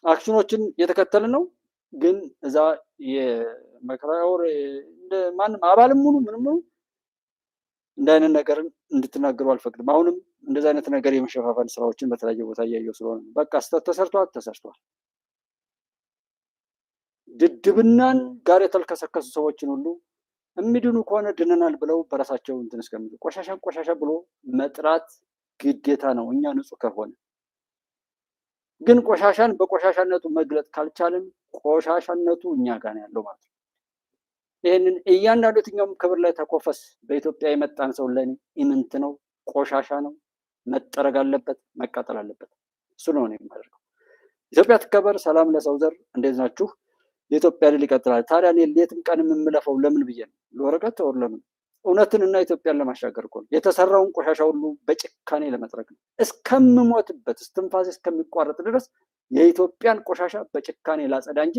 አክሽኖችን የተከተልን ነው። ግን እዛ የመከራወር እንደ ማንም አባልም ሙሉ ምንም ሙሉ እንደ አይነት ነገርን እንድትናገሩ አልፈቅድም። አሁንም እንደዚህ አይነት ነገር የመሸፋፈን ስራዎችን በተለያየ ቦታ እያየሁ ስለሆነ በቃ ስህተት ተሰርቷል። ድድብናን ጋር የተልከሰከሱ ሰዎችን ሁሉ የሚድኑ ከሆነ ድነናል ብለው በራሳቸው እንትን እስከሚሉ ቆሻሻን ቆሻሻ ብሎ መጥራት ግዴታ ነው። እኛ ንጹህ ከሆነ ግን ቆሻሻን በቆሻሻነቱ መግለጥ ካልቻልን ቆሻሻነቱ እኛ ጋር ነው ያለው ማለት ነው። ይህንን እያንዳንዱ የትኛውም ክብር ላይ ተኮፈስ በኢትዮጵያ የመጣን ሰው ለኔ ኢምንት ነው፣ ቆሻሻ ነው፣ መጠረግ አለበት፣ መቃጠል አለበት። እሱ ነው የማደርገው። ኢትዮጵያ ትከበር፣ ሰላም ለሰው ዘር። እንዴት ናችሁ? የኢትዮጵያ ድል ይቀጥላል። ታዲያ እኔ ሌትም ቀን የምለፈው ለምን ብዬ ነው? ለወረቀት ወር ለምን? እውነትንና ኢትዮጵያን ለማሻገር እኮ ነው። የተሰራውን ቆሻሻ ሁሉ በጭካኔ ለመጥረግ ነው። እስከምሞትበት እስትንፋሴ እስከሚቋረጥ ድረስ የኢትዮጵያን ቆሻሻ በጭካኔ ላጸዳ እንጂ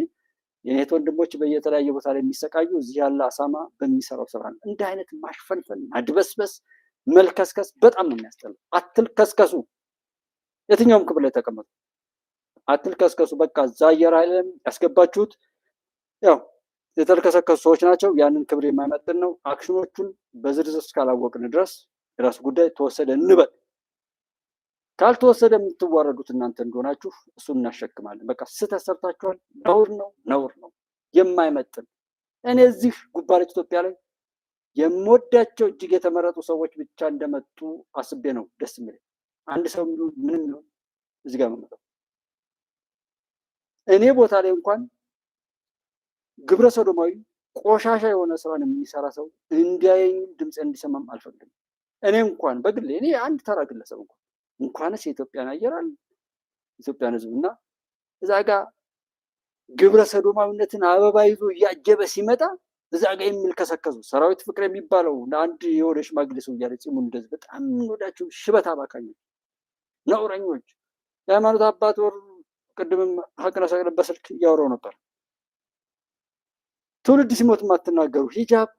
የኔት ወንድሞች በየተለያየ ቦታ ላይ የሚሰቃዩ እዚህ ያለ አሳማ በሚሰራው ስራ ነው። እንዲህ አይነት ማሽፈልፈል፣ ማድበስበስ፣ መልከስከስ በጣም ነው የሚያስጠላው። አትልከስከሱ። የትኛውም ክፍል ላይ ተቀመጡ፣ አትልከስከሱ። በቃ እዛ አየር ኃይልም ያስገባችሁት ያው የተልከሰከሱ ሰዎች ናቸው። ያንን ክብር የማይመጥን ነው። አክሽኖቹን በዝርዝር እስካላወቅን ድረስ የራሱ ጉዳይ ተወሰደ እንበል። ካልተወሰደ የምትዋረዱት እናንተ እንደሆናችሁ እሱን እናሸክማለን። በቃ ስህተት ሰርታችኋል። ነውር ነው፣ ነውር ነው፣ የማይመጥን። እኔ እዚህ ጉባለች ኢትዮጵያ ላይ የምወዳቸው እጅግ የተመረጡ ሰዎች ብቻ እንደመጡ አስቤ ነው ደስ የሚለኝ። አንድ ሰው ምንም ይሁን እዚህ ጋር መመጣው እኔ ቦታ ላይ እንኳን ግብረ ሰዶማዊ ቆሻሻ የሆነ ስራን የሚሰራ ሰው እንዲያየኝ ድምፅ እንዲሰማም አልፈቅድም። እኔ እንኳን በግሌ እኔ አንድ ተራ ግለሰብ እንኳንስ የኢትዮጵያን አየራል ኢትዮጵያን ሕዝብ እና እዛ ጋር ግብረ ሰዶማዊነትን አበባ ይዞ እያጀበ ሲመጣ እዛ ጋር የሚልከሰከሱ ሰራዊት ፍቅር የሚባለው አንድ የሆነ ሽማግሌ ሰው እያለ ፂሙን እንደዚህ በጣም እንወዳቸው ሽበት አባካኞች፣ ነውረኞች፣ የሃይማኖት አባት ወር ቅድምም ሀቅና ሰቅለ በስልክ እያወራው ነበር። ትውልድ ሲሞት የማትናገሩ ሂጃብ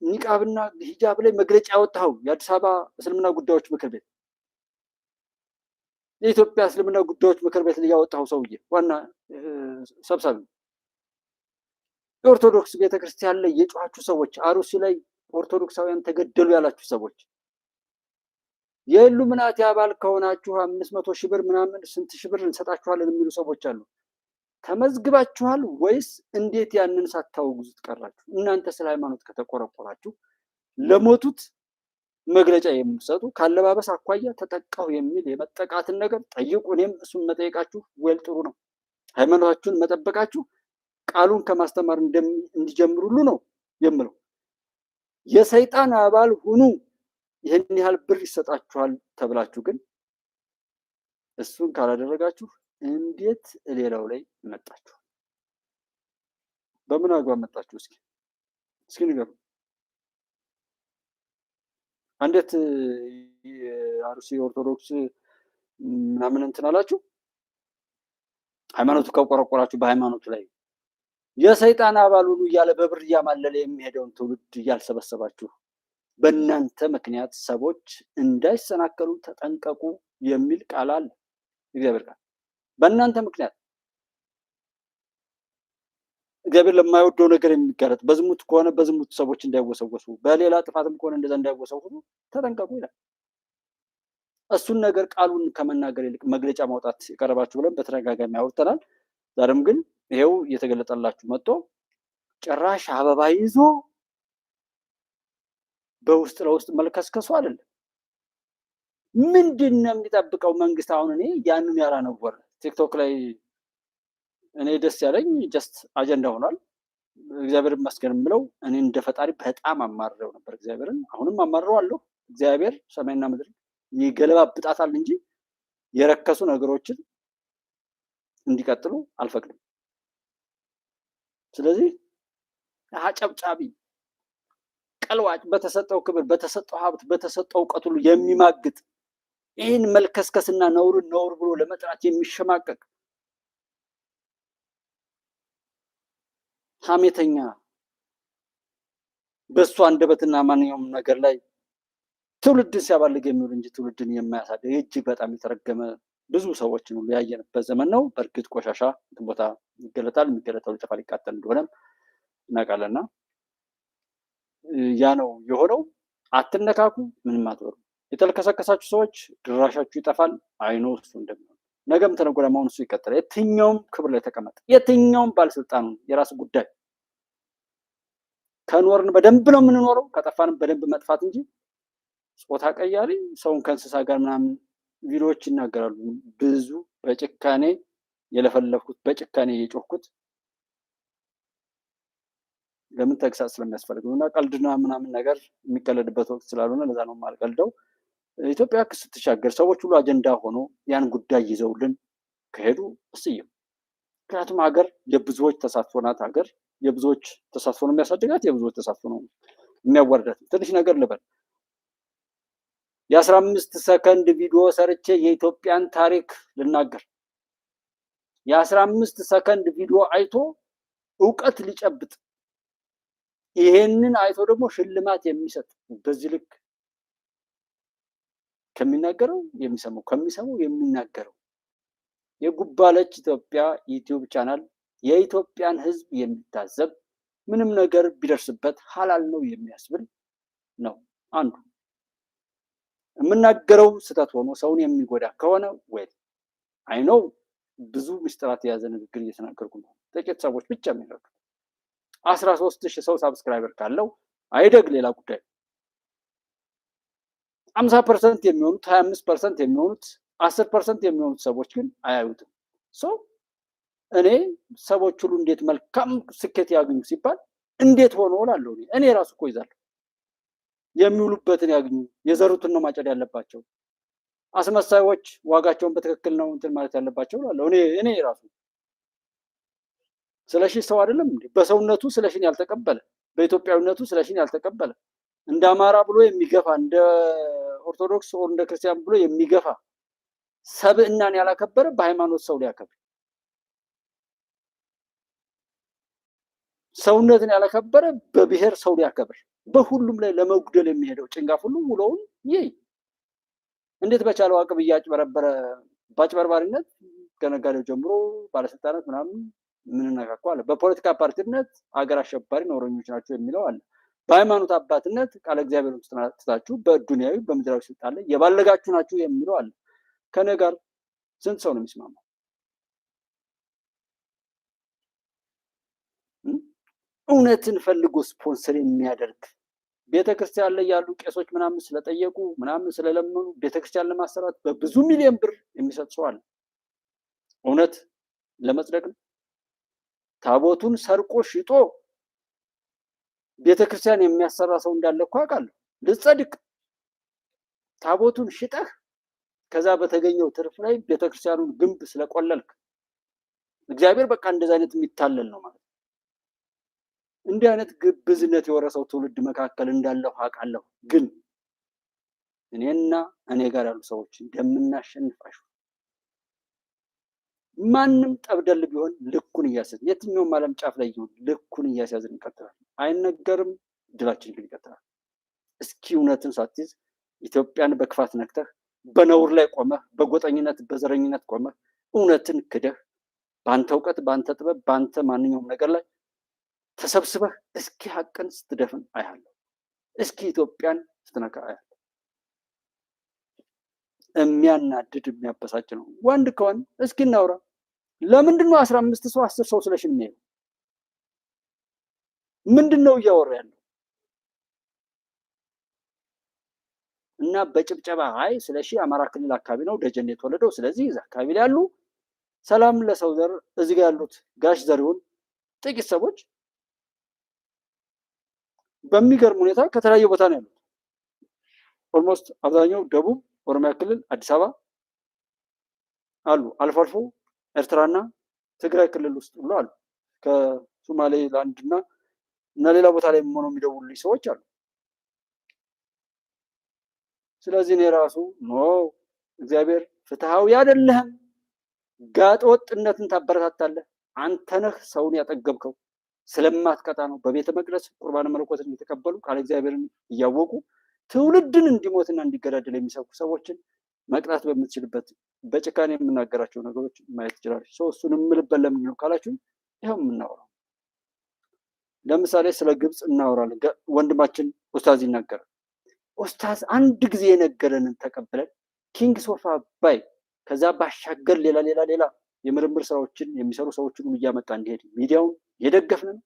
ኒቃብና ሂጃብ ላይ መግለጫ ያወጣው የአዲስ አበባ እስልምና ጉዳዮች ምክር ቤት የኢትዮጵያ እስልምና ጉዳዮች ምክር ቤት ላይ ያወጣው ሰውዬ ዋና ሰብሳቢ የኦርቶዶክስ ቤተክርስቲያን ላይ የጮኻችሁ ሰዎች፣ አሩሲ ላይ ኦርቶዶክሳውያን ተገደሉ ያላችሁ ሰዎች፣ የኢሉሚናቲ አባል ከሆናችሁ 500 ሺህ ብር ምናምን ስንት ሺህ ብር እንሰጣችኋለን የሚሉ ሰዎች አሉ። ተመዝግባችኋል ወይስ እንዴት ያንን ሳታወግዙት ቀራችሁ? እናንተ ስለ ሃይማኖት ከተቆረቆራችሁ ለሞቱት መግለጫ የምትሰጡ ካለባበስ አኳያ ተጠቃሁ የሚል የመጠቃትን ነገር ጠይቁ። እኔም እሱን መጠየቃችሁ ወል ጥሩ ነው። ሃይማኖታችሁን መጠበቃችሁ ቃሉን ከማስተማር እንዲጀምሩ ሁሉ ነው የምለው። የሰይጣን አባል ሁኑ ይህን ያህል ብር ይሰጣችኋል ተብላችሁ ግን እሱን ካላደረጋችሁ እንዴት ሌላው ላይ መጣችሁ? በምን አግባብ መጣችሁ? እስኪ ንገሩ። አንዴት የአርሲ ኦርቶዶክስ ምናምን እንትን አላችሁ? ሃይማኖቱ ከቆረቆራችሁ በሃይማኖቱ ላይ የሰይጣን አባል ሁሉ እያለ በብር እያማለለ የሚሄደውን ትውልድ እያልሰበሰባችሁ በእናንተ ምክንያት ሰዎች እንዳይሰናከሉ ተጠንቀቁ የሚል ቃል አለ። እግዚአብሔር ቃል በእናንተ ምክንያት እግዚአብሔር ለማይወደው ነገር የሚጋለጥ በዝሙት ከሆነ በዝሙት ሰዎች እንዳይወሰወሱ፣ በሌላ ጥፋትም ከሆነ እንደዛ እንዳይወሰወሱ ተጠንቀቁ ይላል። እሱን ነገር ቃሉን ከመናገር ይልቅ መግለጫ ማውጣት የቀረባችሁ ብለን በተደጋጋሚ አውርተናል። ዛሬም ግን ይሄው እየተገለጠላችሁ መጥቶ ጭራሽ አበባ ይዞ በውስጥ ለውስጥ መልከስከሱ አይደለም። ምንድን ነው የሚጠብቀው መንግስት? አሁን እኔ ያንን ያላነወረ ቲክቶክ ላይ እኔ ደስ ያለኝ ጀስት አጀንዳ ሆኗል። እግዚአብሔር ይመስገን ብለው እኔ እንደ ፈጣሪ በጣም አማርረው ነበር እግዚአብሔርን። አሁንም አማርረው አለሁ። እግዚአብሔር ሰማይና ምድር ይገለባብጣታል እንጂ የረከሱ ነገሮችን እንዲቀጥሉ አልፈቅድም። ስለዚህ አጨብጫቢ ቀልዋጭ በተሰጠው ክብር፣ በተሰጠው ሀብት፣ በተሰጠው እውቀት ሁሉ የሚማግጥ ይህን መልከስከስና ነውርን ነውር ብሎ ለመጥራት የሚሸማቀቅ ሐሜተኛ በእሱ አንደበትና ማንኛውም ነገር ላይ ትውልድን ሲያባልግ የሚውል እንጂ ትውልድን የማያሳድግ እጅግ በጣም የተረገመ ብዙ ሰዎችን ሁሉ ያየንበት ዘመን ነው። በእርግጥ ቆሻሻ ቦታ ይገለጣል፣ የሚገለጠው ሊጠፋ ሊቃጠል እንደሆነም እናውቃለንና ያ ነው የሆነው። አትነካኩ፣ ምንም አትበሉ። የተልከሰከሳችሁ ሰዎች ድራሻችሁ ይጠፋል። አይኖ እሱ እንደሚሆን ነገም ተነገ ወዲያም አሁን እሱ ይቀጥላል። የትኛውም ክብር ላይ ተቀመጥ፣ የትኛውም ባለስልጣን የራስ ጉዳይ። ከኖርን በደንብ ነው የምንኖረው፣ ከጠፋንም በደንብ መጥፋት እንጂ ጾታ ቀያሪ ሰውን ከእንስሳ ጋር ምናምን ቪዲዮዎች ይናገራሉ። ብዙ በጭካኔ የለፈለፍኩት በጭካኔ የጮህኩት ለምን ተግሳጽ ስለሚያስፈልግ ነው እና ቀልድና ምናምን ነገር የሚቀለድበት ወቅት ስላልሆነ ለዛ ነው የማልቀልደው። ኢትዮጵያ ስትሻገር ሰዎች ሁሉ አጀንዳ ሆኖ ያን ጉዳይ ይዘውልን ከሄዱ እስየው። ምክንያቱም ሀገር የብዙዎች ተሳትፎ ናት። ሀገር የብዙዎች ተሳትፎ ነው የሚያሳድጋት፣ የብዙዎች ተሳትፎ ነው የሚያዋርዳት። ትንሽ ነገር ልበል። የ15 ሰከንድ ቪዲዮ ሰርቼ የኢትዮጵያን ታሪክ ልናገር። የ15 ሰከንድ ቪዲዮ አይቶ እውቀት ሊጨብጥ ይሄንን አይቶ ደግሞ ሽልማት የሚሰጥ በዚህ ልክ ከሚናገረው የሚሰማው ከሚሰማው የሚናገረው የጉባለች ኢትዮጵያ ዩቲዩብ ቻናል የኢትዮጵያን ሕዝብ የሚታዘብ ምንም ነገር ቢደርስበት ሐላል ነው የሚያስብል ነው። አንዱ የምናገረው ስህተት ሆኖ ሰውን የሚጎዳ ከሆነ ወይ አይነው ብዙ ምስጢራት የያዘ ንግግር እየተናገርኩ ነው። ጥቂት ሰዎች ብቻ የሚረዱት 13,000 ሰው ሳብስክራይበር ካለው አይደግ ሌላ ጉዳይ። 50% የሚሆኑት 25% የሚሆኑት 10% የሚሆኑት ሰዎች ግን አያዩትም። እኔ ሰዎች ሁሉ እንዴት መልካም ስኬት ያገኙ ሲባል እንዴት ሆኖ እላለሁ። እኔ ራሱ እኮ ይዛለሁ። የሚውሉበትን ያግኙ፣ የዘሩትን ነው ማጨድ ያለባቸው። አስመሳዮች ዋጋቸውን በትክክል ነው እንትን ማለት ያለባቸው እላለሁ። እኔ ራሱ ስለሺ ሰው አይደለም እንዴ? በሰውነቱ ስለሺን ያልተቀበለ፣ በኢትዮጵያዊነቱ ስለሺን ያልተቀበለ፣ እንደ አማራ ብሎ የሚገፋ፣ እንደ ኦርቶዶክስ ወር እንደ ክርስቲያን ብሎ የሚገፋ ሰብእናን ያላከበረ በሃይማኖት ሰው ሊያከብር፣ ሰውነትን ያላከበረ በብሔር ሰው ሊያከብር፣ በሁሉም ላይ ለመጉደል የሚሄደው ጭንጋፍ ሁሉ ውሎውን ይይ እንዴት በቻለው አቅም እያጭበረበረ በአጭበርባሪነት ከነጋዴው ጀምሮ ባለስልጣናት ምናምን ምንነካከው አለ። በፖለቲካ ፓርቲነት ሀገር አሸባሪ ነውረኞች ናቸው የሚለው አለ። በሃይማኖት አባትነት ቃለ እግዚአብሔር ትታችሁ በዱንያዊ በምድራዊ ስልጣን ላይ የባለጋችሁ ናችሁ የሚለው አለ። ከኔ ጋር ስንት ሰው ነው የሚስማማው? እውነትን ፈልጎ ስፖንሰር የሚያደርግ ቤተክርስቲያን ላይ ያሉ ቄሶች ምናምን ስለጠየቁ ምናምን ስለለመኑ ቤተክርስቲያን ለማሰራት በብዙ ሚሊዮን ብር የሚሰጥ ሰው አለ። እውነት ለመጽደቅ ነው። ታቦቱን ሰርቆ ሽጦ ቤተክርስቲያን የሚያሰራ ሰው እንዳለ እኮ አውቃለሁ። ልጸድቅ ታቦቱን ሽጠህ ከዛ በተገኘው ትርፍ ላይ ቤተክርስቲያኑን ግንብ ስለቆለልክ እግዚአብሔር በቃ እንደዛ አይነት የሚታለል ነው ማለት። እንዲህ አይነት ግብዝነት የወረሰው ትውልድ መካከል እንዳለው አውቃለሁ። ግን እኔና እኔ ጋር ያሉ ሰዎች እንደምናሸንፋችሁ ማንም ጠብደል ቢሆን ልኩን እያስያዝን የትኛውም ዓለም ጫፍ ላይ ይሁን ልኩን እያስያዝን እንቀጥላለን። አይነገርም፣ ድላችን ግን ይቀጥላል። እስኪ እውነትን ሳትይዝ ኢትዮጵያን በክፋት ነክተህ በነውር ላይ ቆመህ በጎጠኝነት በዘረኝነት ቆመህ እውነትን ክደህ በአንተ እውቀት በአንተ ጥበብ በአንተ ማንኛውም ነገር ላይ ተሰብስበህ እስኪ ሀቅን ስትደፍን አያለሁ። እስኪ ኢትዮጵያን ስትነካ አያለሁ። የሚያናድድ የሚያበሳጭ ነው። ወንድ ከሆን እስኪ እናውራ። ለምንድን ነው 15 ሰው 10 ሰው ስለሽ የሚሄዱ? ምንድን ነው እያወራ ያለው? እና በጭብጨባ አይ ስለሺ አማራ ክልል አካባቢ ነው ደጀን የተወለደው፣ ስለዚህ እዛ አካባቢ ላይ ያሉ ሰላም ለሰው ዘር እዚህ ጋር ያሉት ጋሽ ዘሪሁን ጥቂት ሰዎች በሚገርም ሁኔታ ከተለያየ ቦታ ነው ያሉት። ኦልሞስት አብዛኛው ደቡብ ኦሮሚያ ክልል አዲስ አበባ አሉ። አልፎ አልፎ ኤርትራና ትግራይ ክልል ውስጥ ብሎ አሉ። ከሶማሌ ላንድና ሌላ ቦታ ላይ ሆነው የሚደውሉልኝ ሰዎች አሉ። ስለዚህ እኔ ራሱ እግዚአብሔር ፍትሃዊ አይደለህም፣ ጋጠ ወጥነትን ታበረታታለህ፣ አንተ ነህ ሰውን ያጠገብከው፣ ስለማትቀጣ ነው። በቤተ መቅደስ ቁርባን መለኮትን እየተቀበሉ ቃል እግዚአብሔርን እያወቁ ትውልድን እንዲሞትና እንዲገዳደል የሚሰብኩ ሰዎችን መቅጣት በምትችልበት በጭካኔ የምናገራቸው ነገሮች ማየት ይችላል። እሱን የምልበት ለምንድን ነው ካላችሁ ይኸው የምናወራው ለምሳሌ ስለ ግብፅ እናወራለን። ወንድማችን ኡስታዝ ይናገራል። ኡስታዝ አንድ ጊዜ የነገረንን ተቀብለን ኪንግስ ኦፍ አባይ ከዛ ባሻገር ሌላ የምርምር ስራዎችን የሚሰሩ ሰዎችን እያመጣ እንዲሄድ ሚዲያውን የደገፍን ነው።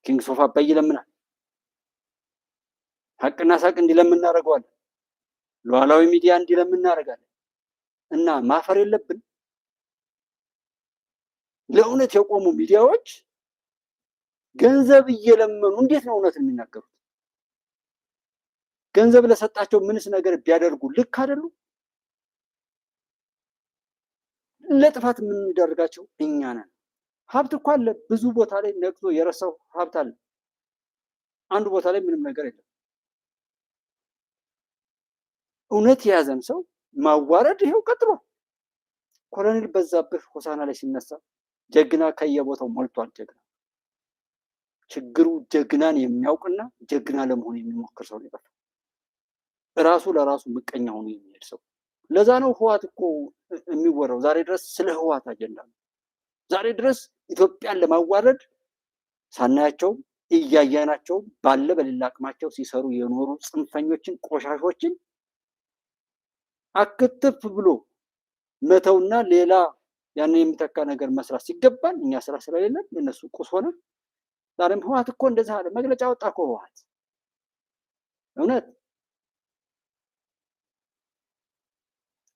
ኪንግስ ኦፍ አባይ ይለምናል። ሀቅና ሳቅ እንዲለምን እናደርገዋለን። ሉዓላዊ ሚዲያ እንዲለምን እናደርጋለን። እና ማፈር የለብን። ለእውነት የቆሙ ሚዲያዎች ገንዘብ እየለመኑ እንዴት ነው እውነት የሚናገሩት? ገንዘብ ለሰጣቸው ምንስ ነገር ቢያደርጉ ልክ አይደሉ? ለጥፋት የምንደርጋቸው እኛ ነን። ሀብት እኮ አለ፣ ብዙ ቦታ ላይ ነቅቶ የረሳው ሀብት አለ። አንዱ ቦታ ላይ ምንም ነገር የለም። እውነት የያዘን ሰው ማዋረድ ይሄው ቀጥሎ ኮሎኔል በዛብህ ሆሳና ላይ ሲነሳ ጀግና ከየቦታው ሞልቷል። ጀግና ችግሩ ጀግናን የሚያውቅና ጀግና ለመሆን የሚሞክር ሰው ነው። ራሱ ለራሱ ምቀኛ ሆኖ የሚሄድ ሰው። ለዛ ነው ህዋት እኮ የሚወራው ዛሬ ድረስ ስለ ህዋት አጀንዳ ነው። ዛሬ ድረስ ኢትዮጵያን ለማዋረድ ሳናያቸው እያያናቸው ባለ በሌላ አቅማቸው ሲሰሩ የኖሩ ጽንፈኞችን ቆሻሾችን አክትፍ ብሎ መተውና ሌላ ያን የሚተካ ነገር መስራት ሲገባን እኛ ስራ ስለሌለን የነሱ ቁስ ሆነ። ዛሬም ህዋት እኮ እንደዛ አለ። መግለጫ ወጣ እኮ ህዋት። እውነት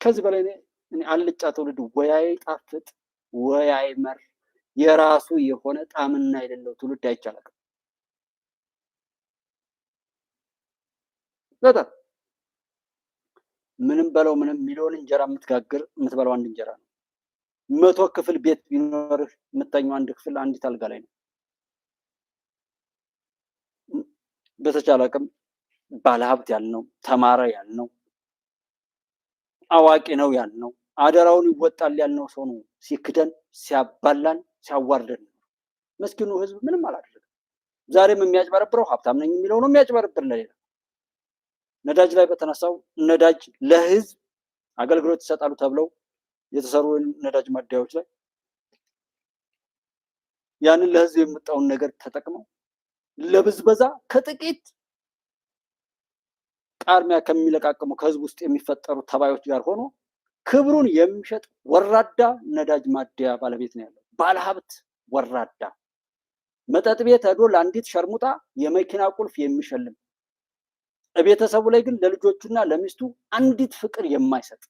ከዚህ በላይ እኔ አልጫ ትውልድ ወይ አይጣፍጥ ወይ አይመር የራሱ የሆነ ጣዕምና የሌለው ትውልድ አይቻልም። በጣም ምንም በለው ምንም ሚሊዮን እንጀራ የምትጋግር የምትበላው አንድ እንጀራ ነው። 100 ክፍል ቤት ቢኖርህ የምተኛው አንድ ክፍል አንዲት አልጋ ላይ ነው። በተቻለ አቅም ባለሀብት ያልነው ተማረ ያልነው አዋቂ ነው ያልነው አደራውን ይወጣል ያልነው ሰው ነው ሲክደን ሲያባላን ሲያዋርደን። መስኪኑ ህዝብ ምንም አላደረገም። ዛሬም የሚያጭበረብረው ሀብታም ነኝ የሚለው ነው የሚያጭበረብር ለሌላ። ነዳጅ ላይ በተነሳው ነዳጅ ለህዝብ አገልግሎት ይሰጣሉ ተብለው የተሰሩ ነዳጅ ማደያዎች ላይ ያንን ለህዝብ የመጣውን ነገር ተጠቅመው ለብዝበዛ ከጥቂት ቃርሚያ ከሚለቃቀሙ ከህዝብ ውስጥ የሚፈጠሩ ተባዮች ጋር ሆኖ ክብሩን የሚሸጥ ወራዳ ነዳጅ ማደያ ባለቤት ነው ያለው። ባለሀብት ወራዳ መጠጥ ቤት ሄዶ ለአንዲት ሸርሙጣ የመኪና ቁልፍ የሚሸልም ቤተሰቡ ላይ ግን ለልጆቹና ለሚስቱ አንዲት ፍቅር የማይሰጥ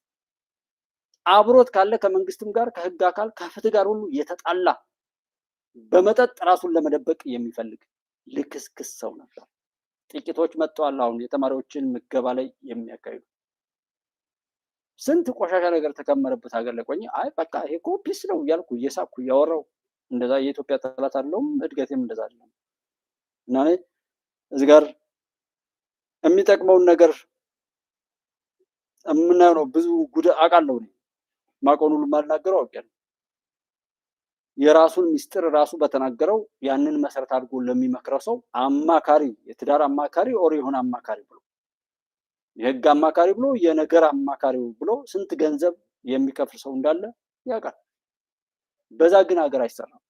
አብሮት ካለ ከመንግስትም ጋር ከህግ አካል ከፍትህ ጋር ሁሉ የተጣላ በመጠጥ ራሱን ለመደበቅ የሚፈልግ ልክስክስ ሰው ነበር። ጥቂቶች መጥተዋል አሁን የተማሪዎችን ምገባ ላይ የሚያካሂዱ። ስንት ቆሻሻ ነገር ተከመረበት ሀገር ላይ ቆኝ አይ በቃ ይሄ እኮ ፒስ ነው እያልኩ እየሳኩ እያወራው እንደዛ የኢትዮጵያ ጠላት አለውም እድገቴም እንደዛ አይደለም። እና እዚህ ጋር የሚጠቅመውን ነገር የምናየው ነው። ብዙ ጉድ አውቃለሁ እኔ ማቆን ሁሉ ማልናገረው አውቄያለሁ። የራሱን ሚስጥር ራሱ በተናገረው ያንን መሰረት አድርጎ ለሚመክረው ሰው አማካሪ የትዳር አማካሪ ኦር የሆነ አማካሪ ብሎ የህግ አማካሪ ብሎ የነገር አማካሪ ብሎ ስንት ገንዘብ የሚከፍል ሰው እንዳለ ያውቃል። በዛ ግን ሀገር አይሰራም፣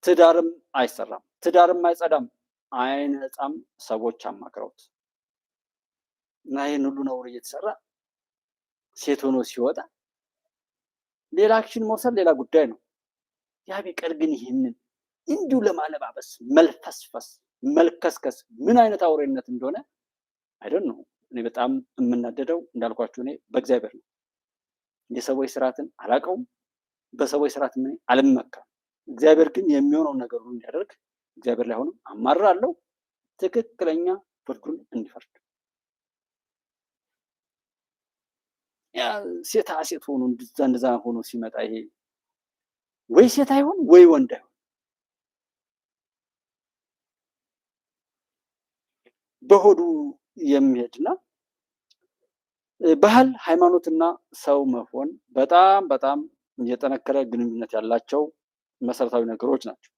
ትዳርም አይሰራም፣ ትዳርም አይጸዳም፣ አይነጻም። ሰዎች አማክረውት እና ይህን ሁሉ ነውር እየተሰራ ሴት ሆኖ ሲወጣ ሌላ አክሽን መውሰድ ሌላ ጉዳይ ነው። ያ ቢቀር ግን ይህንን እንዲሁ ለማለባበስ መልፈስፈስ መልከስከስ ምን አይነት አውሬነት እንደሆነ አይደል ነው። እኔ በጣም የምናደደው እንዳልኳችሁ እኔ በእግዚአብሔር ነው። የሰዎች ስርዓትን አላውቀውም፣ በሰዎች ስርዓት ምን አልመካም። እግዚአብሔር ግን የሚሆነው ነገር ሁሉ እንዲያደርግ እግዚአብሔር ላይ ሆኖም አማራለሁ፣ ትክክለኛ ፍርዱን እንዲፈርድ። ያ ሴታ ሴት ሆኖ እንደዛ ሆኖ ሲመጣ ይሄ ወይ ሴት አይሆን ወይ ወንድ አይሆን በሆዱ የሚሄድና ባህል ሃይማኖትና ሰው መሆን በጣም በጣም የጠነከረ ግንኙነት ያላቸው መሰረታዊ ነገሮች ናቸው።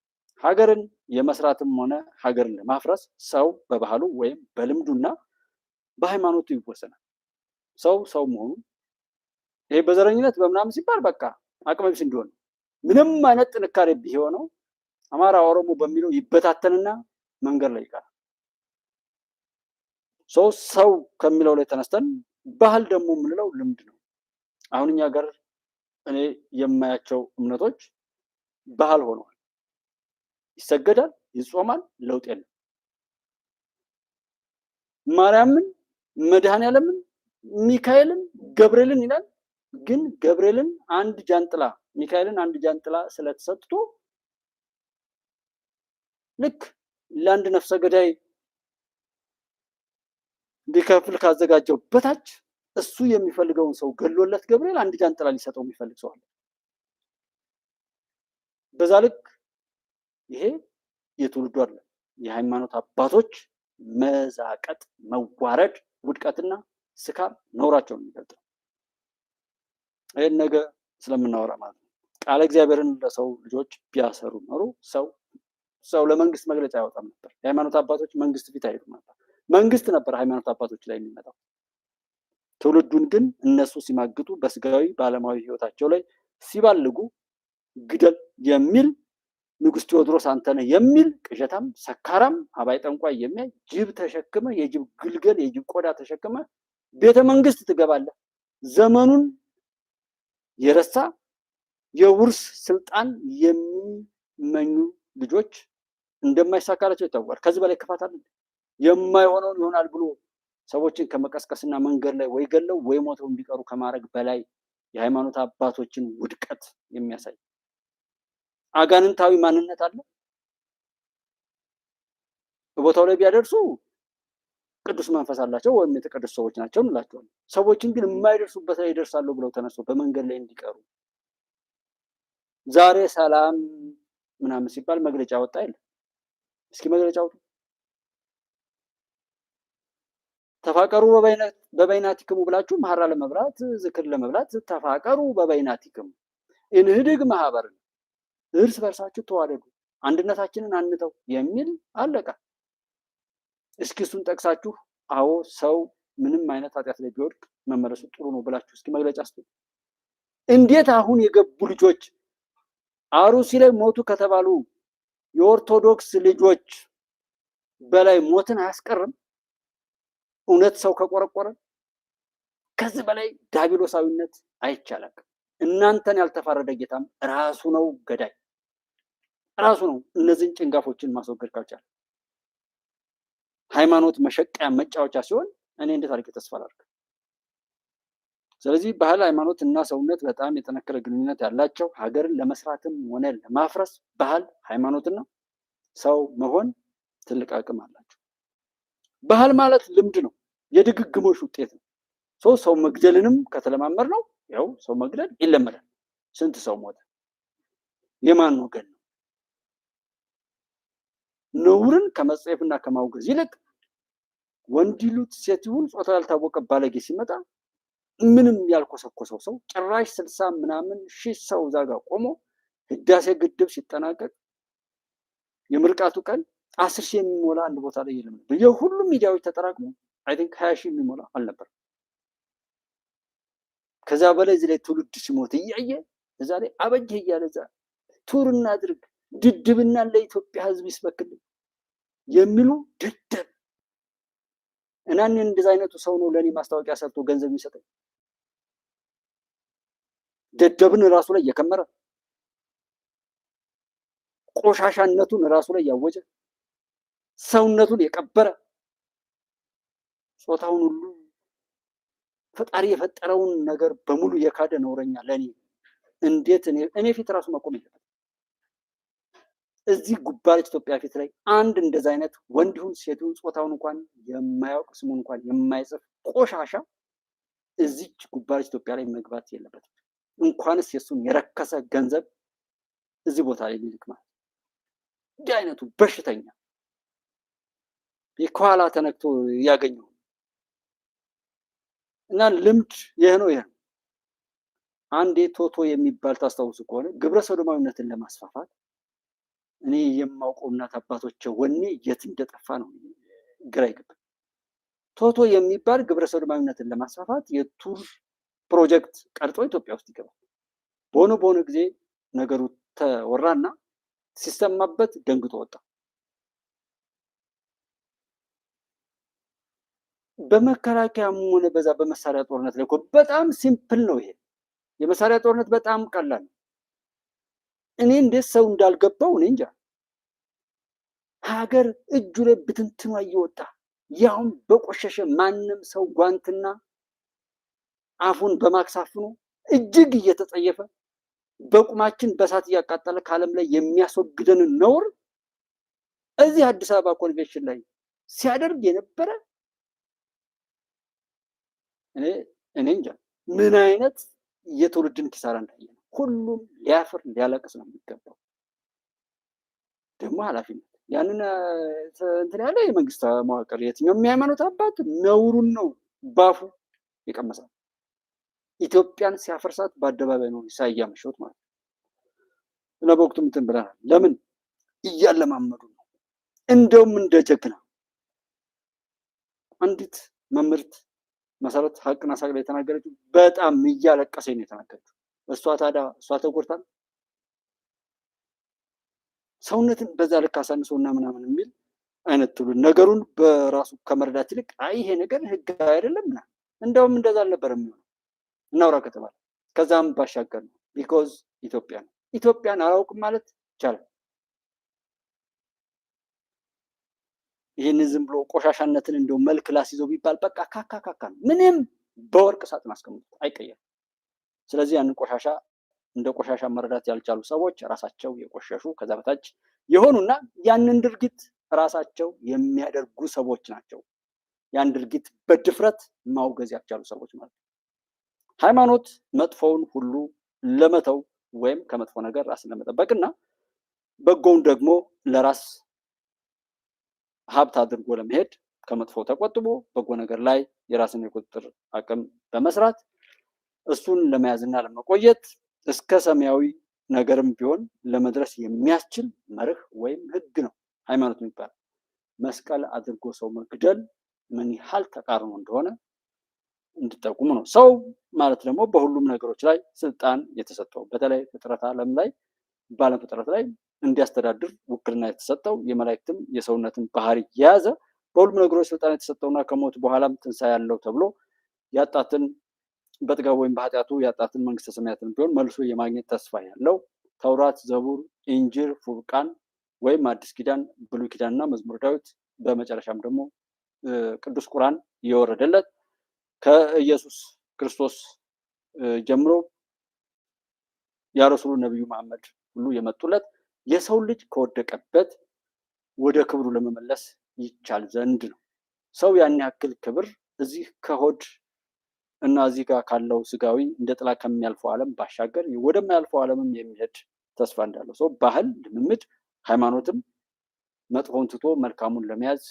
ሀገርን የመስራትም ሆነ ሀገርን ለማፍረስ ሰው በባህሉ ወይም በልምዱና በሃይማኖቱ ይወሰናል። ሰው መሆኑ ይሄ በዘረኝነት በምናምን ሲባል በቃ አቅመ ቢስ እንዲሆን ምንም አይነት ጥንካሬ ቢሆነው አማራ ኦሮሞ በሚለው ይበታተንና መንገድ ላይ ይቀራል። ሰው ከሚለው ላይ ተነስተን ባህል ደግሞ የምንለው ልምድ ነው። አሁን እኛ ጋር እኔ የማያቸው እምነቶች ባህል ሆነዋል። ይሰገዳል፣ ይጾማል፣ ለውጥ የለም። ማርያምን፣ መድኃኔዓለምን፣ ሚካኤልን፣ ገብርኤልን ይላል። ግን ገብርኤልን አንድ ጃንጥላ፣ ሚካኤልን አንድ ጃንጥላ ስለተሰጥቶ ልክ ለአንድ ነፍሰ ገዳይ ሊከፍል ካዘጋጀው በታች እሱ የሚፈልገውን ሰው ገሎለት ገብርኤል አንድ ጃንጥላ ሊሰጠው የሚፈልግ ሰው አለ። በዛ ልክ ይሄ የትውልዱ አይደለም። የሃይማኖት አባቶች መዛቀጥ፣ መዋረድ፣ ውድቀትና ስካር ነውራቸውን የሚገልጥ ይህን ነገ ስለምናወራ ማለት ነው። ቃለ እግዚአብሔርን ለሰው ልጆች ቢያሰሩ ኖሮ ሰው ለመንግስት መግለጫ ያወጣም ነበር። የሃይማኖት አባቶች መንግስት ፊት አይሄዱም ነበር። መንግስት ነበር ሃይማኖት አባቶች ላይ የሚመጣው። ትውልዱን ግን እነሱ ሲማግጡ፣ በስጋዊ በዓለማዊ ህይወታቸው ላይ ሲባልጉ ግደል የሚል ንጉስ ቴዎድሮስ አንተነህ የሚል ቅዠታም፣ ሰካራም፣ አባይ ጠንቋይ የሚያይ ጅብ ተሸክመ የጅብ ግልገል የጅብ ቆዳ ተሸክመ ቤተ መንግስት ትገባለህ። ዘመኑን የረሳ የውርስ ስልጣን የሚመኙ ልጆች እንደማይሳካላቸው ይታወቃል። ከዚህ በላይ ክፋት አለ? የማይሆነውን ይሆናል ብሎ ሰዎችን ከመቀስቀስና መንገድ ላይ ወይ ገለው ወይ ሞተው እንዲቀሩ ከማድረግ በላይ የሃይማኖት አባቶችን ውድቀት የሚያሳይ አጋንንታዊ ማንነት አለ። በቦታው ላይ ቢያደርሱ ቅዱስ መንፈስ አላቸው ወይም የተቀደሱ ሰዎች ናቸው እንላቸዋለን። ሰዎችን ግን የማይደርሱበት ላይ ይደርሳሉ ብለው ተነሱ በመንገድ ላይ እንዲቀሩ ዛሬ ሰላም ምናምን ሲባል መግለጫ ወጣ አይደል? እስኪ መግለጫ አውጡ። ተፋቀሩ በበይናቲክሙ ብላችሁ መሐራ ለመብላት ዝክር ለመብላት ተፋቀሩ በበይናቲክሙ እንህድግ ማህበር፣ እርስ በርሳችሁ ተዋደዱ፣ አንድነታችንን አንተው የሚል አለቃ። እስኪ እሱን ጠቅሳችሁ አዎ ሰው ምንም አይነት ኃጢአት ላይ ቢወድቅ መመለሱ ጥሩ ነው ብላችሁ እስኪ መግለጫ ስጡ። እንዴት አሁን የገቡ ልጆች አሩሲ ላይ ሞቱ ከተባሉ የኦርቶዶክስ ልጆች በላይ ሞትን አያስቀርም? እውነት ሰው ከቆረቆረ ከዚህ በላይ ዳቢሎሳዊነት አይቻልም። እናንተን ያልተፋረደ ጌታም ራሱ ነው ገዳይ፣ ራሱ ነው። እነዚህን ጭንጋፎችን ማስወገድ ካልቻለ ሃይማኖት መሸቀያ መጫወቻ ሲሆን እኔ እንዴት አድርጌ ተስፋ ላድርግ? ስለዚህ ባህል፣ ሃይማኖት እና ሰውነት በጣም የጠነከረ ግንኙነት ያላቸው፣ ሀገርን ለመስራትም ሆነ ለማፍረስ ባህል፣ ሃይማኖትና ሰው መሆን ትልቅ አቅም አላቸው። ባህል ማለት ልምድ ነው፣ የድግግሞሽ ውጤት ነው። ሰው መግደልንም ከተለማመድ ነው ያው ሰው መግደል ይለመዳል። ስንት ሰው ሞተ? የማን ወገን ነው? ነውርን ከመጸየፍና ከማውገዝ ይልቅ ወንድ ይሉት ሴት ይሁን ጾታ ያልታወቀ ባለጌ ሲመጣ ምንም ያልኮሰኮሰው ሰው ጭራሽ 60 ምናምን ሺህ ሰው ዛጋ ቆሞ ህዳሴ ግድብ ሲጠናቀቅ የምርቃቱ ቀን 10 ሺህ የሚሞላ አንድ ቦታ ላይ የለም። የሁሉም ሚዲያዎች ተጠራቅሞ አይ ቲንክ 20 ሺህ የሚሞላ አልነበር። ከዛ በላይ እዚህ ላይ ትውልድ ሲሞት እያየ እዛ ላይ አበጀ እያለ እዛ ቱር እናድርግ ድድብና ለኢትዮጵያ ህዝብ ይስበክልን የሚሉ ድድብ እናን እንደዛ አይነቱ ሰው ነው ለኔ ማስታወቂያ ሰርቶ ገንዘብ የሚሰጠኝ። ደደብን ራሱ ላይ የከመረ ቆሻሻነቱን ራሱ ላይ ያወጀ ሰውነቱን የቀበረ ጾታውን ሁሉ ፈጣሪ የፈጠረውን ነገር በሙሉ የካደ ነውረኛ ለኔ እንዴት እኔ ፊት ራሱ መቆም ይችላል? እዚህ ጉባለች ኢትዮጵያ ፊት ላይ አንድ እንደዛ አይነት ወንድሁን ሴቱን ጾታውን እንኳን የማያውቅ ስሙን እንኳን የማይጽፍ ቆሻሻ እዚች ጉባለች ኢትዮጵያ ላይ መግባት የለበትም። እንኳንስ የሱን የረከሰ ገንዘብ እዚህ ቦታ ላይ ሊልክ ማለት እንዲህ አይነቱ በሽተኛ የኳላ ተነክቶ ያገኘው እና ልምድ ይሄ ነው። አንዴ ቶቶ የሚባል ታስታውሱ ከሆነ ግብረ ሰዶማዊነትን ለማስፋፋት እኔ የማውቀው እናት አባቶች ወኔ የት እንደጠፋ ነው ግራ ይገባል። ቶቶ የሚባል ግብረ ሰዶማዊነትን ለማስፋፋት የቱር ፕሮጀክት ቀርጾ ኢትዮጵያ ውስጥ ይገባል። በሆነ ጊዜ ነገሩ ተወራና ሲሰማበት ደንግጦ ወጣ። በመከላከያም ሆነ በዛ በመሳሪያ ጦርነት ላይ በጣም ሲምፕል ነው ይሄ። የመሳሪያ ጦርነት በጣም ቀላል ነው። እኔ እንዴት ሰው እንዳልገባው እኔ እንጃ። ሀገር እጁ ላይ ብትንትኗ እየወጣ ያውም በቆሸሸ ማንም ሰው ጓንትና አፉን በማክሳፍኑ እጅግ እየተጸየፈ በቁማችን በሳት እያቃጠለ ከዓለም ላይ የሚያስወግደንን ነውር እዚህ አዲስ አበባ ኮንቬንሽን ላይ ሲያደርግ የነበረ እኔ እንጃ ምን አይነት የትውልድን ኪሳራ እንዳየ ነው። ሁሉም ሊያፍር ሊያለቅስ ነው የሚገባው። ደግሞ ኃላፊነት ያንን እንትን ያለ የመንግስት መዋቅር የትኛውም የሃይማኖት አባት ነውሩን ነው ባፉ የቀመሳል። ኢትዮጵያን ሲያፈርሳት በአደባባይ ነው ሳያመሸውት ማለት ነው። እና በወቅቱ እንትን ብለናል። ለምን እያለማመዱ ነው። እንደውም እንደ ጀግና አንዲት መምህርት መሰረት ሀቅና ሳቅ ላይ የተናገረችው በጣም እያለቀሰኝ ነው የተናገረችው። እሷ ታዲያ እሷ ተጎድታ ሰውነትን በዛ ልክ አሳንሶና ምናምን የሚል አይነት ትውልድ ነገሩን በራሱ ከመረዳት ይልቅ አይ ይሄ ነገር ህግ አይደለም ና እንደውም እንደዛ አልነበረም የሚሆነው እናውራ ከተባለ ከዛም ባሻገር ነው። ቢኮዝ ኢትዮጵያ ነው። ኢትዮጵያን አላውቅም ማለት ይቻላል። ይህን ዝም ብሎ ቆሻሻነትን እንደው መልክ ላስይዘው ቢባል በቃ ካካካካ ነው። ምንም በወርቅ ሳጥን አስቀምጡት አይቀየርም። ስለዚህ ያንን ቆሻሻ እንደ ቆሻሻ መረዳት ያልቻሉ ሰዎች ራሳቸው የቆሸሹ ከዛ በታች የሆኑና ያንን ድርጊት ራሳቸው የሚያደርጉ ሰዎች ናቸው። ያን ድርጊት በድፍረት ማውገዝ ያልቻሉ ሰዎች ማለት ነው። ሃይማኖት መጥፎውን ሁሉ ለመተው ወይም ከመጥፎ ነገር ራስን ለመጠበቅና በጎውን ደግሞ ለራስ ሀብት አድርጎ ለመሄድ ከመጥፎ ተቆጥቦ በጎ ነገር ላይ የራስን የቁጥጥር አቅም በመስራት እሱን ለመያዝና ለመቆየት እስከ ሰማያዊ ነገርም ቢሆን ለመድረስ የሚያስችል መርህ ወይም ህግ ነው ሃይማኖት የሚባለው። መስቀል አድርጎ ሰው መግደል ምን ያህል ተቃርኖ እንደሆነ እንድጠቁሙ ነው። ሰው ማለት ደግሞ በሁሉም ነገሮች ላይ ስልጣን የተሰጠው በተለይ ፍጥረት ዓለም ላይ ባለም ፍጥረት ላይ እንዲያስተዳድር ውክልና የተሰጠው የመላእክትም የሰውነትን ባህሪ የያዘ በሁሉም ነገሮች ስልጣን የተሰጠውና ከሞት በኋላም ትንሣኤ ያለው ተብሎ ያጣትን በጥጋብ ወይም በኃጢአቱ ያጣትን መንግስተ ሰማያትን ቢሆን መልሶ የማግኘት ተስፋ ያለው ተውራት፣ ዘቡር፣ ኢንጂል፣ ፉርቃን ወይም አዲስ ኪዳን፣ ብሉይ ኪዳንና መዝሙረ ዳዊት በመጨረሻም ደግሞ ቅዱስ ቁርአን የወረደለት ከኢየሱስ ክርስቶስ ጀምሮ ያረሱሉ ነብዩ መሐመድ ሁሉ የመጡለት የሰው ልጅ ከወደቀበት ወደ ክብሩ ለመመለስ ይቻል ዘንድ ነው። ሰው ያን ያክል ክብር እዚህ ከሆድ እና እዚህ ጋር ካለው ስጋዊ እንደ ጥላ ከሚያልፈው ዓለም ባሻገር ወደማያልፈው ዓለምም የሚሄድ ተስፋ እንዳለው ሰው ባህል፣ ልምምድ፣ ሃይማኖትም መጥፎውን ትቶ መልካሙን ለመያዝ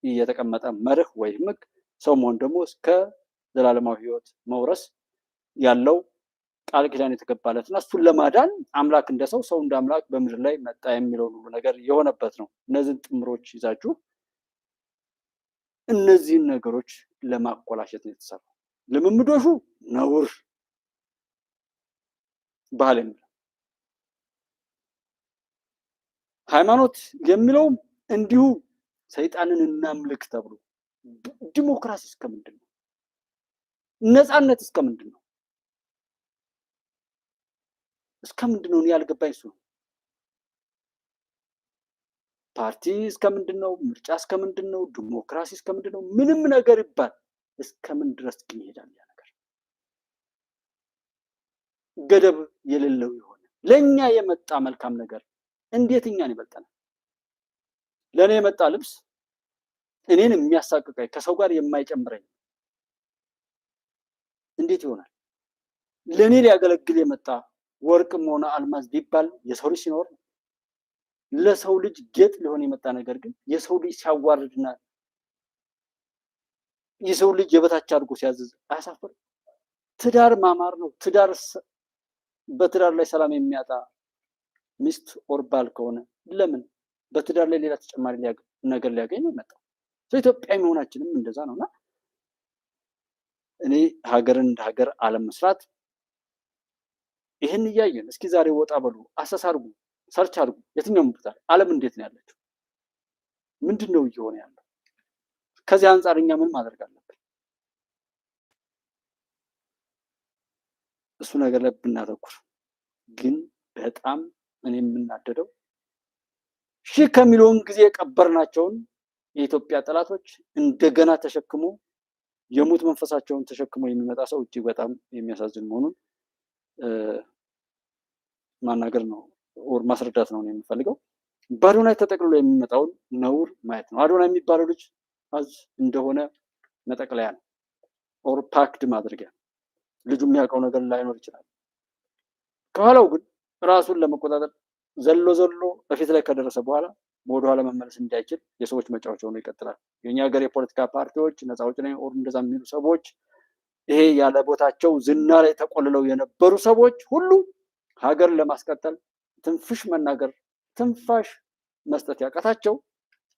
የተቀመጠ መርህ ወይም ህግ ሰው መሆን ደግሞ እስከ ዘላለማዊ ህይወት መውረስ ያለው ቃል ኪዳን የተገባለትና እሱን ለማዳን አምላክ እንደ ሰው ሰው እንደ አምላክ በምድር ላይ መጣ የሚለውን ሁሉ ነገር የሆነበት ነው። እነዚህን ጥምሮች ይዛችሁ እነዚህን ነገሮች ለማኮላሸት ነው የተሰራው። ልምምዶሹ ነውር ባህል የሚለው ሃይማኖት የሚለውም እንዲሁ ሰይጣንን እናምልክ ተብሎ ዲሞክራሲ እስከምንድን ነው? ነፃነት እስከምንድን ነው? እስከምንድን ነው? ያልገባኝ እሱ ነው። ፓርቲ እስከምንድን ነው? ምርጫ እስከምንድን ነው? ዲሞክራሲ እስከምንድን ነው? ምንም ነገር ይባል እስከምን ድረስ ግን ይሄዳል? ያ ነገር ገደብ የሌለው የሆነ ለኛ የመጣ መልካም ነገር እንዴት እኛን ይበልጠናል? ለኔ የመጣ ልብስ እኔን የሚያሳቅቀኝ ከሰው ጋር የማይጨምረኝ እንዴት ይሆናል? ለኔ ሊያገለግል የመጣ ወርቅም ሆነ አልማዝ ቢባል የሰው ልጅ ሲኖር ለሰው ልጅ ጌጥ ሊሆን የመጣ ነገር ግን የሰው ልጅ ሲያዋርድና የሰው ልጅ የበታች አድርጎ ሲያዝዝ አያሳፍርም? ትዳር ማማር ነው። በትዳር ላይ ሰላም የሚያጣ ሚስት ኦር ባል ከሆነ ለምን በትዳር ላይ ሌላ ተጨማሪ ነገር ሊያገኝ ነው የመጣው? ኢትዮጵያ መሆናችንም እንደዛ ነውና እኔ ሀገርን እንደ ሀገር አለመስራት ይህን እያየን እስኪ ዛሬ ወጣ በሉ፣ አሰስ አድርጉ፣ ሰርች አድርጉ። የትኛውም ቦታ ዓለም እንዴት ነው ያለችው? ምንድን ነው እየሆነ ያለው? ከዚህ አንጻር እኛ ምን ማድረግ አለብን? እሱ ነገር ላይ ብናተኩር። ግን በጣም እኔ የምናደደው ሺህ ከሚሊዮን ጊዜ የቀበርናቸውን የኢትዮጵያ ጠላቶች እንደገና ተሸክሞ የሙት መንፈሳቸውን ተሸክሞ የሚመጣ ሰው እጅግ በጣም የሚያሳዝን መሆኑን ማናገር ነው ኦር ማስረዳት ነው የምፈልገው። በአዶናይ ተጠቅልሎ የሚመጣውን ነውር ማየት ነው። አዶናይ የሚባለው ልጅ አዝ እንደሆነ መጠቅለያ ነው ኦር ፓክድ ማድረጊያ። ልጁ የሚያውቀው ነገር ላይኖር ይችላል። ከኋላው ግን ራሱን ለመቆጣጠር ዘሎ በፊት ላይ ከደረሰ በኋላ ወደኋላ መመለስ እንዳይችል የሰዎች መጫወቻ ሆኖ ይቀጥላል። የኛ ሀገር የፖለቲካ ፓርቲዎች ነፃ አውጪ ነኝ ኦር እንደዛ የሚሉ ሰዎች ይሄ ያለ ቦታቸው ዝና ላይ ተቆልለው የነበሩ ሰዎች ሁሉ ሀገርን ለማስቀጠል ትንፍሽ መናገር ትንፋሽ መስጠት ያቃታቸው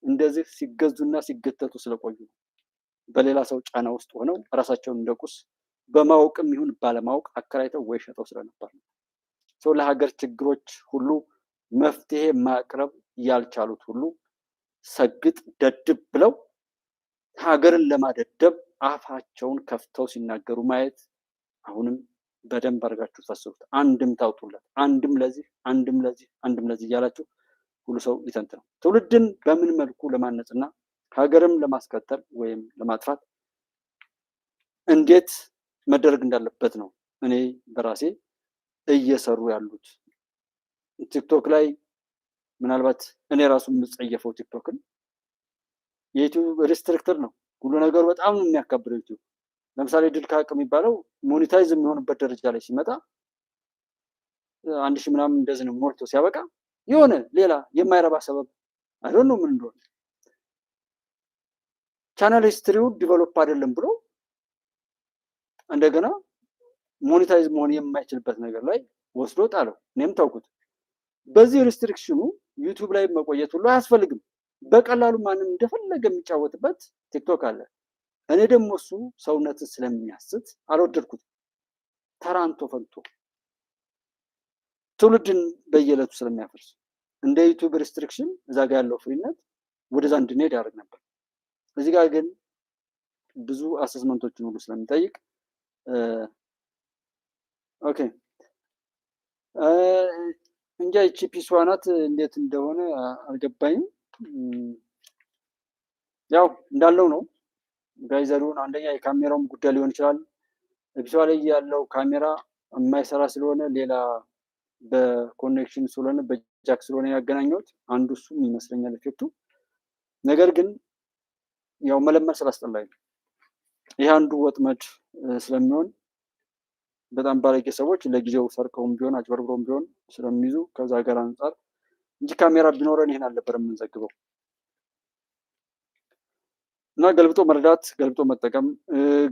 እንደዚህ ሲገዙና ሲገተቱ ስለቆዩ በሌላ ሰው ጫና ውስጥ ሆነው ራሳቸውን እንደቁስ በማወቅም ይሁን ባለማወቅ አከራይተው ወይ ሸጠው ስለነበር ነው። ሰው ለሀገር ችግሮች ሁሉ መፍትሄ ማቅረብ ያልቻሉት ሁሉ ሰግጥ ደድብ ብለው ሀገርን ለማደደብ አፋቸውን ከፍተው ሲናገሩ ማየት አሁንም በደንብ አድርጋችሁ ታስቡት። አንድም ታውጡለት፣ አንድም ለዚህ አንድም ለዚህ አንድም ለዚህ እያላችሁ ሁሉ ሰው ይተንትነው። ትውልድን በምን መልኩ ለማነጽና ሀገርም ለማስቀጠል ወይም ለማጥፋት እንዴት መደረግ እንዳለበት ነው እኔ በራሴ እየሰሩ ያሉት። ቲክቶክ ላይ ምናልባት እኔ ራሱ የምጸየፈው ቲክቶክን የዩቲዩብ ሪስትሪክተር ነው። ሁሉ ነገሩ በጣም የሚያካብደው ዩቲዩብ። ለምሳሌ ድል ከሀቅ የሚባለው ሞኔታይዝ የሚሆንበት ደረጃ ላይ ሲመጣ 1000 ምናምን እንደዚህ ነው ሞልቶ ሲያበቃ የሆነ ሌላ የማይረባ ሰበብ አይዶን ነው ምን እንደሆነ ቻናል ሂስትሪው ዲቨሎፕ አይደለም ብሎ እንደገና ሞኔታይዝ መሆን የማይችልበት ነገር ላይ ወስዶ ጣለው። እኔም ታውቁት። በዚህ ሪስትሪክሽኑ ዩቲዩብ ላይ መቆየት ሁሉ አያስፈልግም። በቀላሉ ማንም እንደፈለገ የሚጫወትበት ቲክቶክ አለ። እኔ ደግሞ እሱ ሰውነትን ስለሚያስት አልወደድኩት። ተራንቶ ፈንቶ ትውልድን በየዕለቱ ስለሚያፈርስ እንደ ዩቲዩብ ሪስትሪክሽን እዛ ጋር ያለው ፍሪነት ወደዛ እንድንሄድ ያደርግ ነበር። እዚህ ጋር ግን ብዙ አሰስመንቶችን ሁሉ ስለሚጠይቅ ኦኬ እንጃ ይቺ ፒስዋ ናት እንዴት እንደሆነ አልገባኝም። ያው እንዳለው ነው ጋይዘሩን አንደኛ የካሜራውም ጉዳይ ሊሆን ይችላል። ፒስዋ ላይ ያለው ካሜራ የማይሰራ ስለሆነ ሌላ በኮኔክሽን ስለሆነ በጃክ ስለሆነ ያገናኘሁት አንዱ እሱ ይመስለኛል ኢፌክቱ። ነገር ግን ያው መለመድ ስላስጠላኝ ይሄ አንዱ ወጥመድ ስለሚሆን በጣም ባለጌ ሰዎች ለጊዜው ሰርቀውም ቢሆን አጭበርብረውም ቢሆን ስለሚይዙ ከዛ ጋር አንጻር እንጂ ካሜራ ቢኖረን ይሄን አልነበረም የምንዘግበው። እና ገልብጦ መረዳት፣ ገልብጦ መጠቀም፣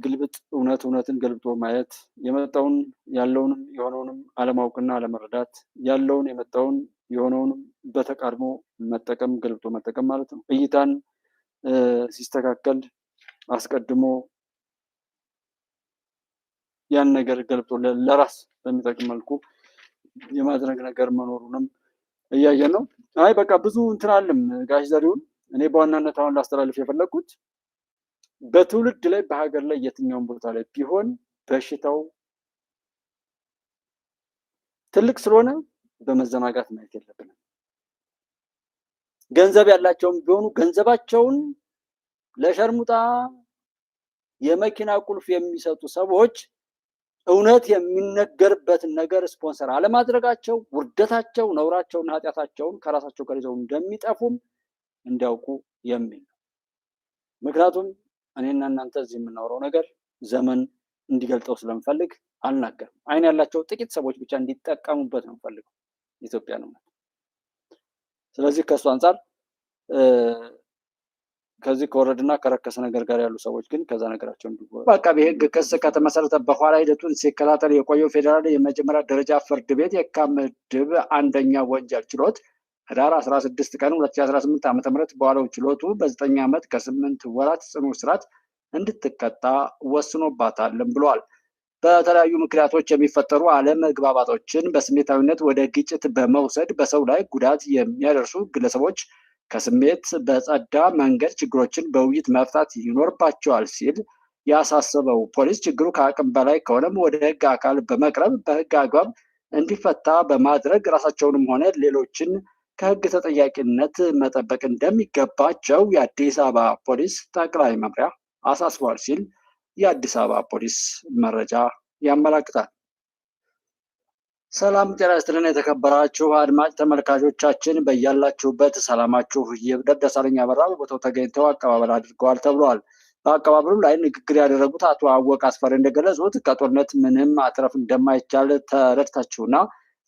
ግልብጥ እውነትን ገልብጦ ማየት፣ የመጣውን ያለውንም የሆነውንም አለማወቅና አለመረዳት፣ ያለውን የመጣውን የሆነውንም በተቃርሞ መጠቀም፣ ገልብጦ መጠቀም ማለት ነው። እይታን ሲስተካከል አስቀድሞ ያን ነገር ገልብጦ ለራስ በሚጠቅም መልኩ የማድረግ ነገር መኖሩንም እያየን ነው። አይ በቃ ብዙ እንትን አለም ጋሽ ዘሪሁን። እኔ በዋናነት አሁን ላስተላልፍ የፈለግኩት በትውልድ ላይ በሀገር ላይ የትኛውን ቦታ ላይ ቢሆን በሽታው ትልቅ ስለሆነ በመዘናጋት ማየት የለብንም። ገንዘብ ያላቸውም ቢሆኑ ገንዘባቸውን ለሸርሙጣ የመኪና ቁልፍ የሚሰጡ ሰዎች እውነት የሚነገርበትን ነገር ስፖንሰር አለማድረጋቸው ውርደታቸው፣ ነውራቸውና ኃጢአታቸውን ከራሳቸው ጋር ይዘው እንደሚጠፉም እንዲያውቁ የሚል ነው። ምክንያቱም እኔና እናንተ እዚህ የምናወራው ነገር ዘመን እንዲገልጠው ስለምፈልግ አልናገርም። አይን ያላቸው ጥቂት ሰዎች ብቻ እንዲጠቀሙበት ነው ፈልገው ኢትዮጵያ ነው። ስለዚህ ከሱ አንፃር ከዚህ ከወረድና ከረከሰ ነገር ጋር ያሉ ሰዎች ግን ከዛ ነገራቸው እንዲወጣ በአቃቤ ሕግ ክስ ከተመሰረተ በኋላ ሂደቱን ሲከታተል የቆየው ፌዴራል የመጀመሪያ ደረጃ ፍርድ ቤት የካ ምድብ አንደኛ ወንጀል ችሎት ህዳር 16 ቀን 2018 ዓ.ም በዋለው ችሎቱ በ9 ዓመት ከ8 ወራት ጽኑ እስራት እንድትቀጣ ወስኖባታልም ብሏል። በተለያዩ ምክንያቶች የሚፈጠሩ አለመግባባቶችን በስሜታዊነት ወደ ግጭት በመውሰድ በሰው ላይ ጉዳት የሚያደርሱ ግለሰቦች ከስሜት በጸዳ መንገድ ችግሮችን በውይይት መፍታት ይኖርባቸዋል ሲል ያሳሰበው ፖሊስ ችግሩ ከአቅም በላይ ከሆነም ወደ ሕግ አካል በመቅረብ በሕግ አግባብ እንዲፈታ በማድረግ ራሳቸውንም ሆነ ሌሎችን ከሕግ ተጠያቂነት መጠበቅ እንደሚገባቸው የአዲስ አበባ ፖሊስ ጠቅላይ መምሪያ አሳስቧል ሲል የአዲስ አበባ ፖሊስ መረጃ ያመላክታል። ሰላም ጤና ይስጥልን። የተከበራችሁ አድማጭ ተመልካቾቻችን በያላችሁበት ሰላማችሁ ይብዛ። ደሳለኝ አበራ በቦታው ተገኝተው አቀባበል አድርገዋል ተብሏል። በአቀባበሉ ላይ ንግግር ያደረጉት አቶ አወቅ አስፈሪ እንደገለጹት ከጦርነት ምንም ማትረፍ እንደማይቻል ተረድታችሁና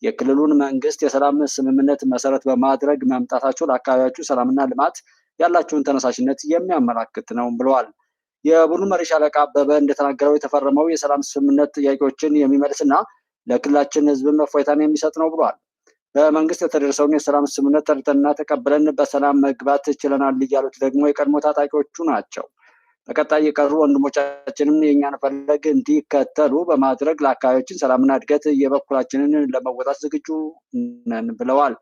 የክልሉን መንግስት የሰላም ስምምነት መሰረት በማድረግ መምጣታችሁ ለአካባቢያችሁ ሰላምና ልማት ያላችሁን ተነሳሽነት የሚያመላክት ነው ብለዋል። የቡድኑ መሪ ሻለቃ አበበ እንደተናገረው የተፈረመው የሰላም ስምምነት ጥያቄዎችን የሚመልስና ለክልላችን ህዝብ እፎይታን የሚሰጥ ነው ብሏል። በመንግስት የተደረሰውን የሰላም ስምምነት ተረድተንና ተቀብለን በሰላም መግባት ችለናል እያሉት ደግሞ የቀድሞ ታጣቂዎቹ ናቸው። በቀጣይ የቀሩ ወንድሞቻችንም የእኛን ፈለግ እንዲከተሉ በማድረግ ለአካባቢያችን ሰላምና እድገት የበኩላችንን ለመወጣት ዝግጁ ነን ብለዋል።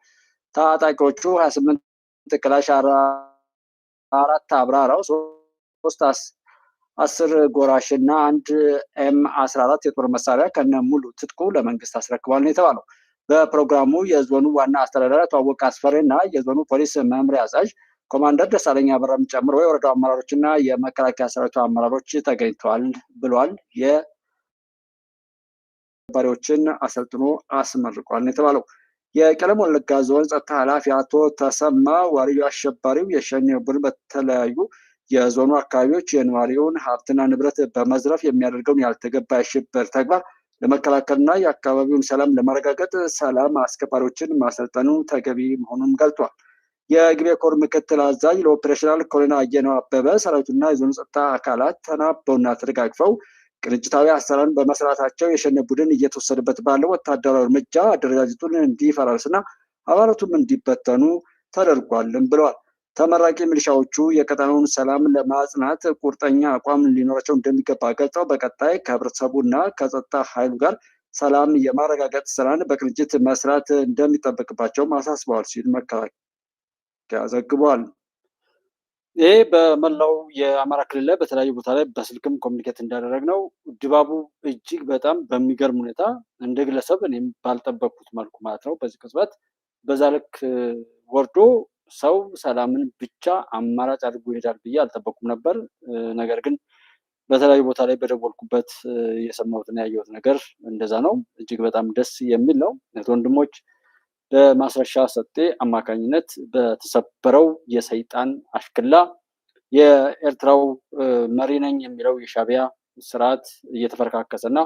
ታጣቂዎቹ 28 ክላሽ፣ 4 አብራራው፣ 3 10 ጎራሽ እና 1 M14 የጦር መሳሪያ ከነ ሙሉ ትጥቁ ለመንግስት አስረክቧል ነው የተባለው። በፕሮግራሙ የዞኑ ዋና አስተዳዳሪ አቶ አወቅ አስፈሪ እና የዞኑ ፖሊስ መምሪያ አዛዥ ኮማንደር ደሳለኝ አበራም ጨምሮ የወረዳው አመራሮች እና የመከላከያ ሰራዊቱ አመራሮች ተገኝተዋል ብሏል። የባሪዎችን አሰልጥኖ አስመርቋል ነው የተባለው። የቄለም ወለጋ ዞን ጸጥታ ኃላፊ አቶ ተሰማ ዋርዮ አሸባሪው የሸኔ ቡድን በተለያዩ የዞኑ አካባቢዎች የነዋሪውን ሀብትና ንብረት በመዝረፍ የሚያደርገውን ያልተገባ የሽብር ተግባር ለመከላከልና የአካባቢውን ሰላም ለማረጋገጥ ሰላም አስከባሪዎችን ማሰልጠኑ ተገቢ መሆኑን ገልጧል። የግቤ ኮር ምክትል አዛዥ ለኦፕሬሽናል ኮሎኔል አየነው አበበ ሰራዊቱና የዞኑ ጸጥታ አካላት ተናበውና ተደጋግፈው ቅንጅታዊ አሰራርን በመስራታቸው የሸኔ ቡድን እየተወሰደበት ባለው ወታደራዊ እርምጃ አደረጃጀቱን እንዲፈራርስና አባላቱም እንዲበተኑ ተደርጓልም ብለዋል። ተመራቂ ሚሊሻዎቹ የቀጠናውን ሰላም ለማጽናት ቁርጠኛ አቋም ሊኖራቸው እንደሚገባ ገልጸው በቀጣይ ከህብረተሰቡና ከጸጥታ ኃይሉ ጋር ሰላም የማረጋገጥ ስራን በቅንጅት መስራት እንደሚጠበቅባቸውም አሳስበዋል ሲል መከላከያ ዘግቧል። ይህ በመላው የአማራ ክልል ላይ በተለያዩ ቦታ ላይ በስልክም ኮሚኒኬት እንዳደረግነው ድባቡ እጅግ በጣም በሚገርም ሁኔታ እንደ ግለሰብ እኔም ባልጠበቅኩት መልኩ ማለት ነው በዚህ ቅጽበት በዛ ልክ ወርዶ ሰው ሰላምን ብቻ አማራጭ አድርጎ ይሄዳል ብዬ አልጠበቅኩም ነበር። ነገር ግን በተለያዩ ቦታ ላይ በደወልኩበት የሰማሁትና ያየሁት ነገር እንደዛ ነው። እጅግ በጣም ደስ የሚል ነው። ወንድሞች በማስረሻ ሰጤ አማካኝነት በተሰበረው የሰይጣን አሽክላ የኤርትራው መሪ ነኝ የሚለው የሻዕቢያ ስርዓት እየተፈረካከሰና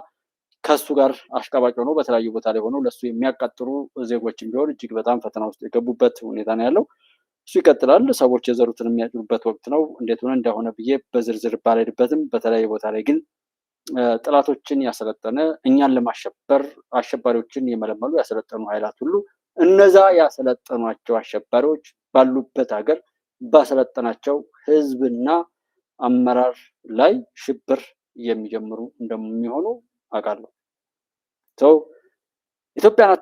ከሱ ጋር አሽቃባጭ ሆኖ በተለያዩ ቦታ ላይ ሆነው ለሱ የሚያቃጥሩ ዜጎችን ቢሆን እጅግ በጣም ፈተና ውስጥ የገቡበት ሁኔታ ነው ያለው። እሱ ይቀጥላል። ሰዎች የዘሩትን የሚያጭዱበት ወቅት ነው። እንዴት ሆነ እንደሆነ ብዬ በዝርዝር ባልሄድበትም በተለያየ ቦታ ላይ ግን ጥላቶችን ያሰለጠነ እኛን ለማሸበር አሸባሪዎችን የመለመሉ ያሰለጠኑ ኃይላት ሁሉ እነዛ ያሰለጠኗቸው አሸባሪዎች ባሉበት ሀገር ባሰለጠናቸው ህዝብና አመራር ላይ ሽብር የሚጀምሩ እንደሚሆኑ አውቃለሁ። ኢትዮጵያ